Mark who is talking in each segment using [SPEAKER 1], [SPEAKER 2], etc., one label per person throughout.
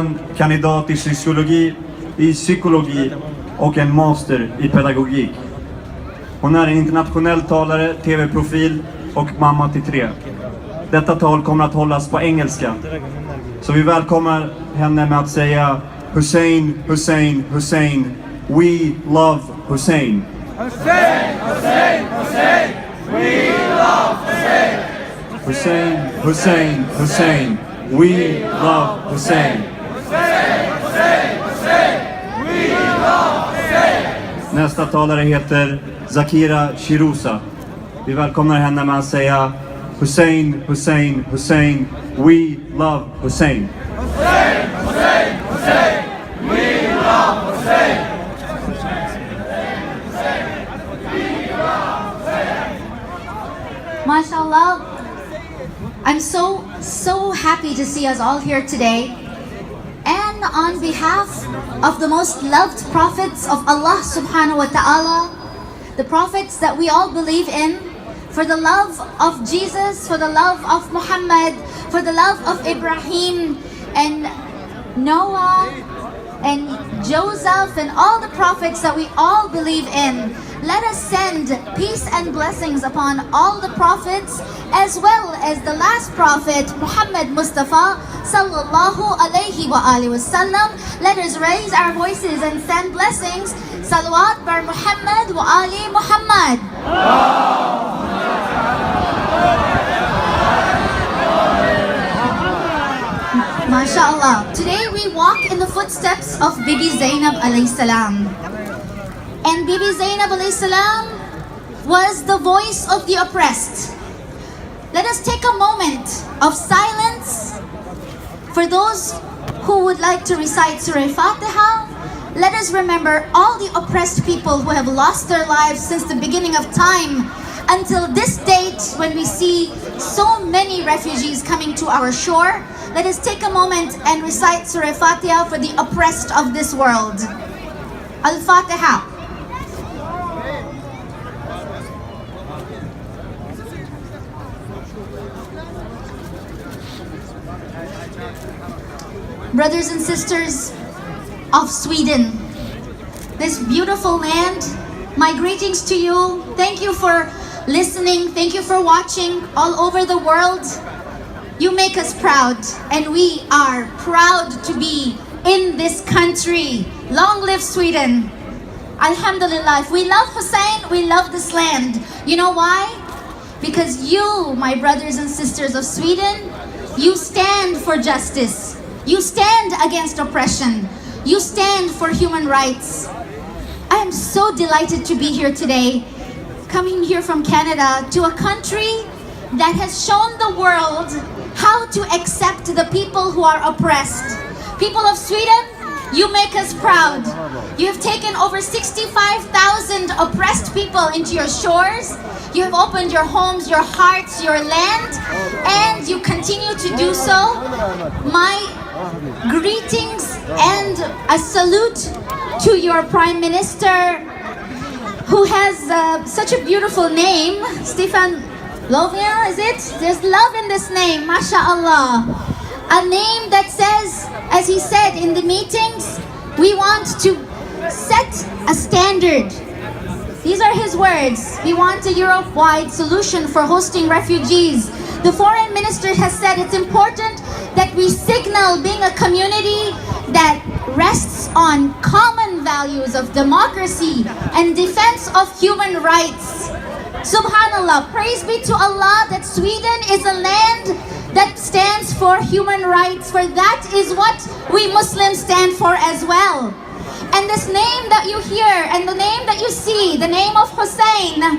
[SPEAKER 1] En kandidat i psykologi och en master i pedagogik. Hon är en internationell talare, tv-profil och mamma till 3. Detta tal kommer att hållas på engelska. Så vi välkomnar henne med att säga Hussain, Hussain, Hussain. We love Hussain.
[SPEAKER 2] Hussain, Hussain, Hussain. We love Hussain.
[SPEAKER 1] Hussain, Hussain, Hussain. We love Hussain.
[SPEAKER 2] Hussain, Hussain, Hussain. We love Hussain.
[SPEAKER 1] Nästa talare heter Zakira Shirusa. Vi välkomnar henne med att säga Hussain, Hussain, Hussain. We love Hussain.
[SPEAKER 2] Hussain, Hussain, Hussain. We love Hussain.
[SPEAKER 3] MashaAllah, I'm so happy to see us all here today. And on behalf of the most loved prophets of Allah subhanahu wa ta'ala, the prophets that we all believe in, for the love of Jesus, for the love of Muhammad, for the love of Ibrahim and Noah and Joseph and all the prophets that we all believe in, let us send peace and blessings upon all the prophets as well as the last prophet Muhammad Mustafa sallallahu alayhi wa alihi wasallam. Let us raise our voices and send blessings. Salawat bar Muhammad wa ali Muhammad. MashaAllah. Today we walk in the footsteps of Bibi Zainab alayhi salam. And Bibi Zainab alayhi salam was the voice of the oppressed. Let us take a moment of silence for those who would like to recite Surah Fatiha. Let us remember all the oppressed people who have lost their lives since the beginning of time until this date when we see so many refugees coming to our shore. Let us take a moment and recite Surah Fatiha for the oppressed of this world. Al-Fatiha. Brothers and sisters of Sweden, this beautiful land, my greetings to you. Thank you for listening. Thank you for watching all over the world. You make us proud, and we are proud to be in this country. Long live Sweden. Alhamdulillah. If we love Hussain, we love this land. You know why? Because you, my brothers and sisters of Sweden, you stand for justice. You stand against oppression. You stand for human rights. I am so delighted to be here today, coming here from Canada to a country that has shown the world how to accept the people who are oppressed. People of Sweden, you make us proud. You have taken over 65,000 oppressed people into your shores. You have opened your homes, your hearts, your land, and you continue to do so. My greetings and a salute to your Prime Minister, who has such a beautiful name, Stefan Lovia, is it? There's love in this name, mashallah. A name that says, as he said in the meetings, we want to set a standard. These are his words. We want a Europe-wide solution for hosting refugees. The foreign minister has said it's important that we signal being a community that rests on common values of democracy and defense of human rights. Subhanallah, praise be to Allah that Sweden is a land that stands for human rights, for that is what we Muslims stand for as well. And this name that you hear and the name that you see, the name of Hussain,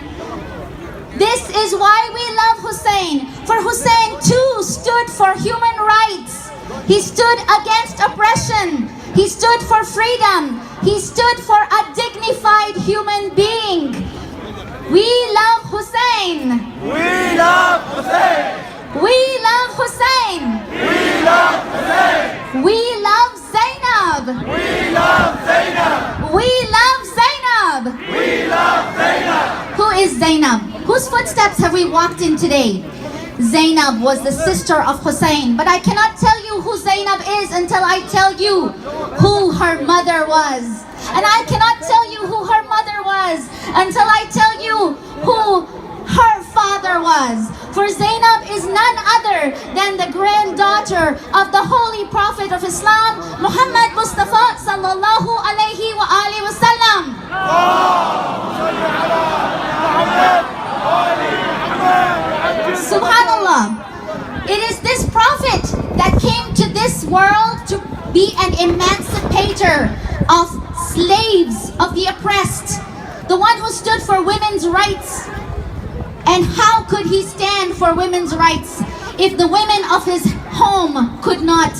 [SPEAKER 3] this is why we love Hussain. For Hussain too stood for human rights. He stood against oppression. He stood for freedom. He stood for a dignified human being. We love Hussain.
[SPEAKER 2] We love Hussain.
[SPEAKER 3] We love Hussain.
[SPEAKER 2] We love Hussain.
[SPEAKER 3] We love Zainab.
[SPEAKER 2] We love Zainab.
[SPEAKER 3] We love Zainab.
[SPEAKER 2] We love Zainab.
[SPEAKER 3] Who is Zainab? Whose footsteps have we walked in today? Zainab was the sister of Hussain. But I cannot tell you who Zainab is until I tell you who her mother was. And I cannot tell you who her mother was until I tell you who her father was. For Zainab is none other than the granddaughter of the Holy Prophet of Islam, Muhammad Mustafa sallallahu alayhi wa alihi wa sallam. Subhanallah. It is this prophet that came to this world to be an emancipator of slaves, of the oppressed, the one who stood for women's rights. And how could he stand for women's rights if the women of his home could not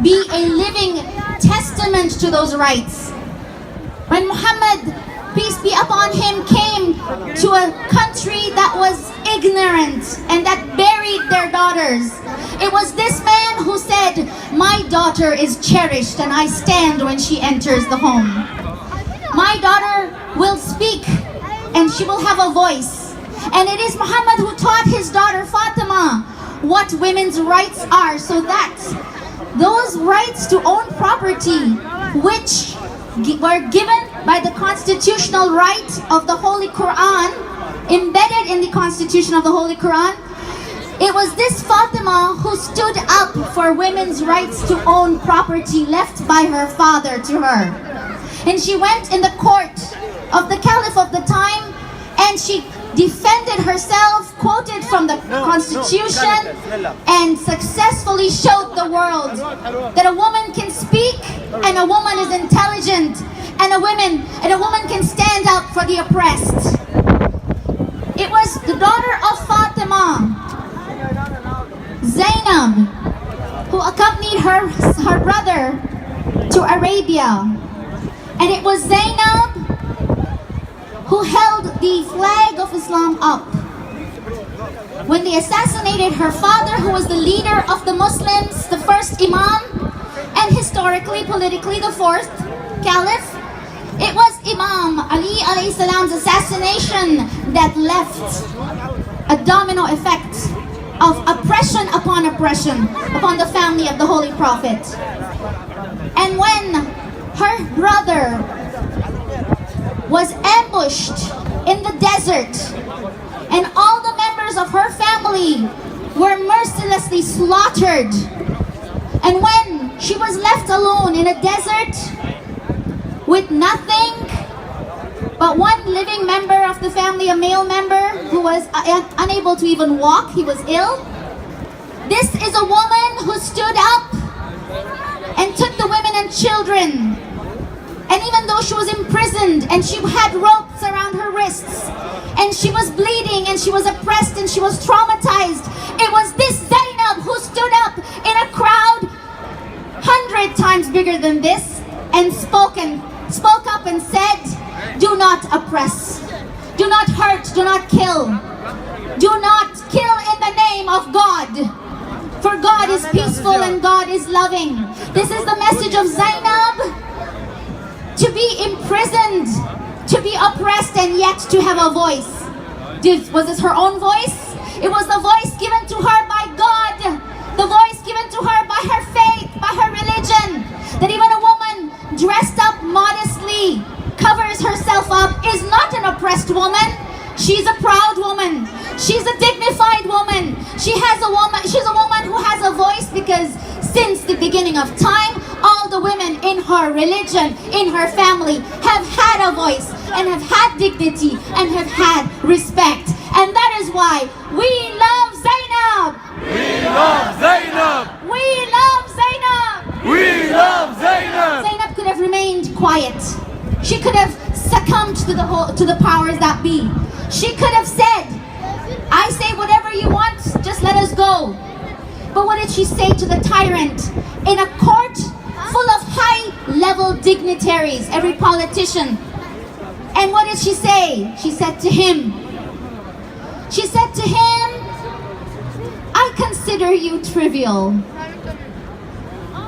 [SPEAKER 3] be a living testament to those rights? When Muhammad, peace be upon him, came to a country that was ignorant and that buried their daughters, it was this man who said, "My daughter is cherished and I stand when she enters the home. My daughter will speak and she will have a voice." And it is Muhammad who taught his daughter Fatima what women's rights are, so that those rights to own property, which were given by the constitutional right of the Holy Quran, embedded in the constitution of the Holy Quran, it was this Fatima who stood up for women's rights to own property left by her father to her. And she went in the court of the Caliph of the time and she defended herself, quoted from the constitution, and successfully showed the world that a woman can speak and a woman is intelligent and a woman can stand up for the oppressed. It was the daughter of Fatima, Zainab, who accompanied her brother to Arabia. And it was Zainab who held the flag of Islam up when they assassinated her father, who was the leader of the Muslims, the first Imam, and historically, politically, the fourth Caliph. It was Imam Ali alayhi salam's assassination that left a domino effect of oppression upon the family of the Holy Prophet. And when her brother was ambushed in the desert and all the members of her family were mercilessly slaughtered, and when she was left alone in a desert with nothing but one living member of the family, a male member who was unable to even walk, he was ill, this is a woman who stood up and took the women and children. And even though she was imprisoned and she had ropes around her wrists and she was bleeding and she was oppressed and she was traumatized, it was this Zainab who stood up in a crowd 100 times bigger than this and spoke up and said, "Do not oppress, do not hurt, do not kill. Do not kill in the name of God. For God is peaceful and God is loving." This is the message of Zainab. To be imprisoned, to be oppressed, and yet to have a voice. Was this her own voice? It was the voice given to her by God, the voice given to her by her faith, by her religion. That even a woman dressed up modestly, covers herself up, is not an oppressed woman. She's a proud woman. She's a dignified woman. She's a woman who has a voice, because since the beginning of time, all the women in her religion, in her family, have had a voice and have had dignity and have had respect. And that is why we love Zainab.
[SPEAKER 2] We love Zainab.
[SPEAKER 3] We love Zainab.
[SPEAKER 2] We love Zainab.
[SPEAKER 3] Zainab could have remained quiet. She could have succumbed to the powers that be. She could have said, "I say whatever you want, just let us go." But what did she say to the tyrant in a court full of high-level dignitaries, every politician? And what did she say? She said to him, "I consider you trivial,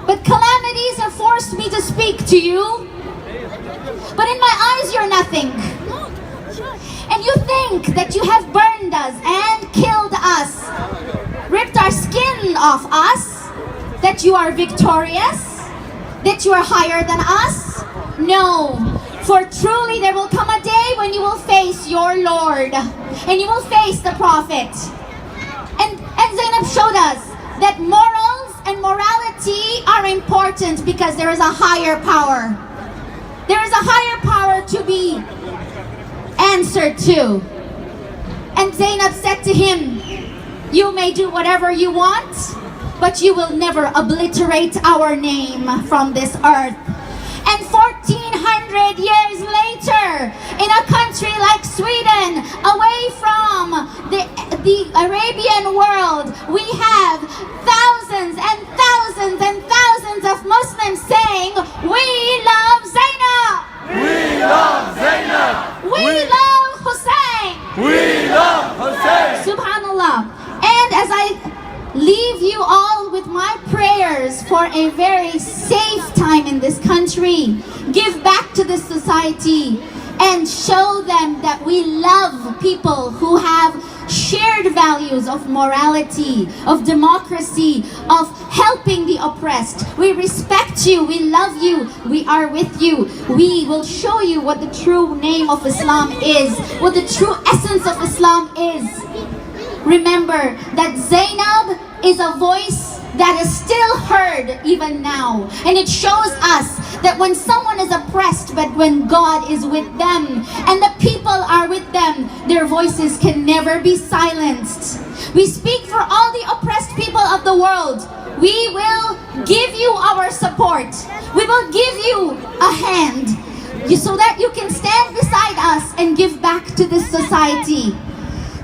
[SPEAKER 3] but calamities have forced me to speak to you. But in my eyes, you're nothing. And you think that you have burned us and killed us. ripped our skin off us, that you are victorious, that you are higher than us? No. For truly there will come a day when you will face your Lord and you will face the prophet. And Zainab showed us that morals and morality are important because there is a higher power. There is a higher power to be answered to. And Zainab said to him, you may do whatever you want, but you will never obliterate our name from this earth. And 1400 years later, in a country like Sweden, away from the Arabian world, we have thousands and thousands and thousands of Muslims saying, we love Zainab!
[SPEAKER 2] We love Zainab!
[SPEAKER 3] We love Hussain!
[SPEAKER 2] We love Hussain!
[SPEAKER 3] Subhanallah. And as I leave you all with my prayers for a very safe time in this country, give back to this society and show them that we love people who have shared values of morality, of democracy, of helping the oppressed. We respect you, we love you, we are with you. We will show you what the true name of Islam is, what the true essence of Islam is. Remember that Zainab is a voice that is still heard even now. And it shows us that when someone is oppressed, but when God is with them and the people are with them, their voices can never be silenced. We speak for all the oppressed people of the world. We will give you our support. We will give you a hand so that you can stand beside us and give back to this society.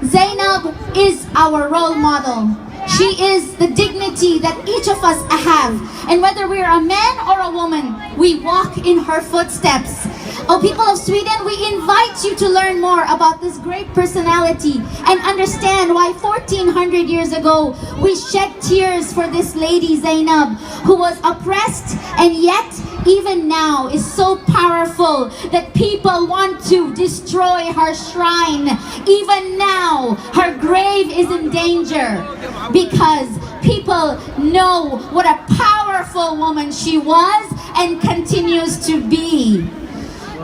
[SPEAKER 3] Zainab is our role model. She is the dignity that each of us have. And whether we're a man or a woman, we walk in her footsteps. Oh, people of Sweden, we invite you to learn more about this great personality and understand why 1400 years ago we shed tears for this lady Zainab, who was oppressed and yet even now is so powerful that people want to destroy her shrine. Even now, her grave is in danger because people know what a powerful woman she was and continues to be.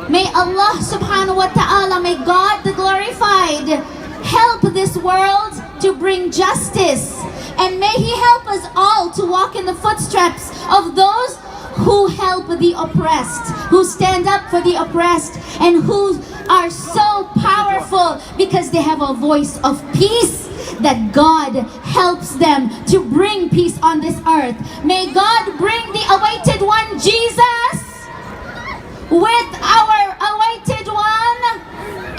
[SPEAKER 3] May Allah subhanahu wa ta'ala, may God the glorified, help this world to bring justice. And may He help us all to walk in the footsteps of those who help the oppressed, who stand up for the oppressed, and who are so powerful because they have a voice of peace, that God helps them to bring peace on this earth. May God bring the awaited one, Jesus, with our awaited one,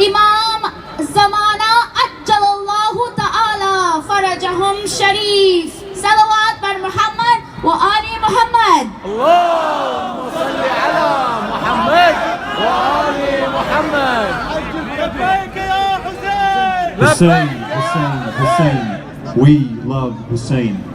[SPEAKER 3] Imam Zamana, Ajjalallahu Ta'ala, Farajahum Sharif. Salawat bar Muhammad wa Ali Muhammad.
[SPEAKER 2] اللهم صل على محمد وآل محمد. لبيك يا حسين.
[SPEAKER 1] Hussain, Hussain, Hussain. We love Hussain.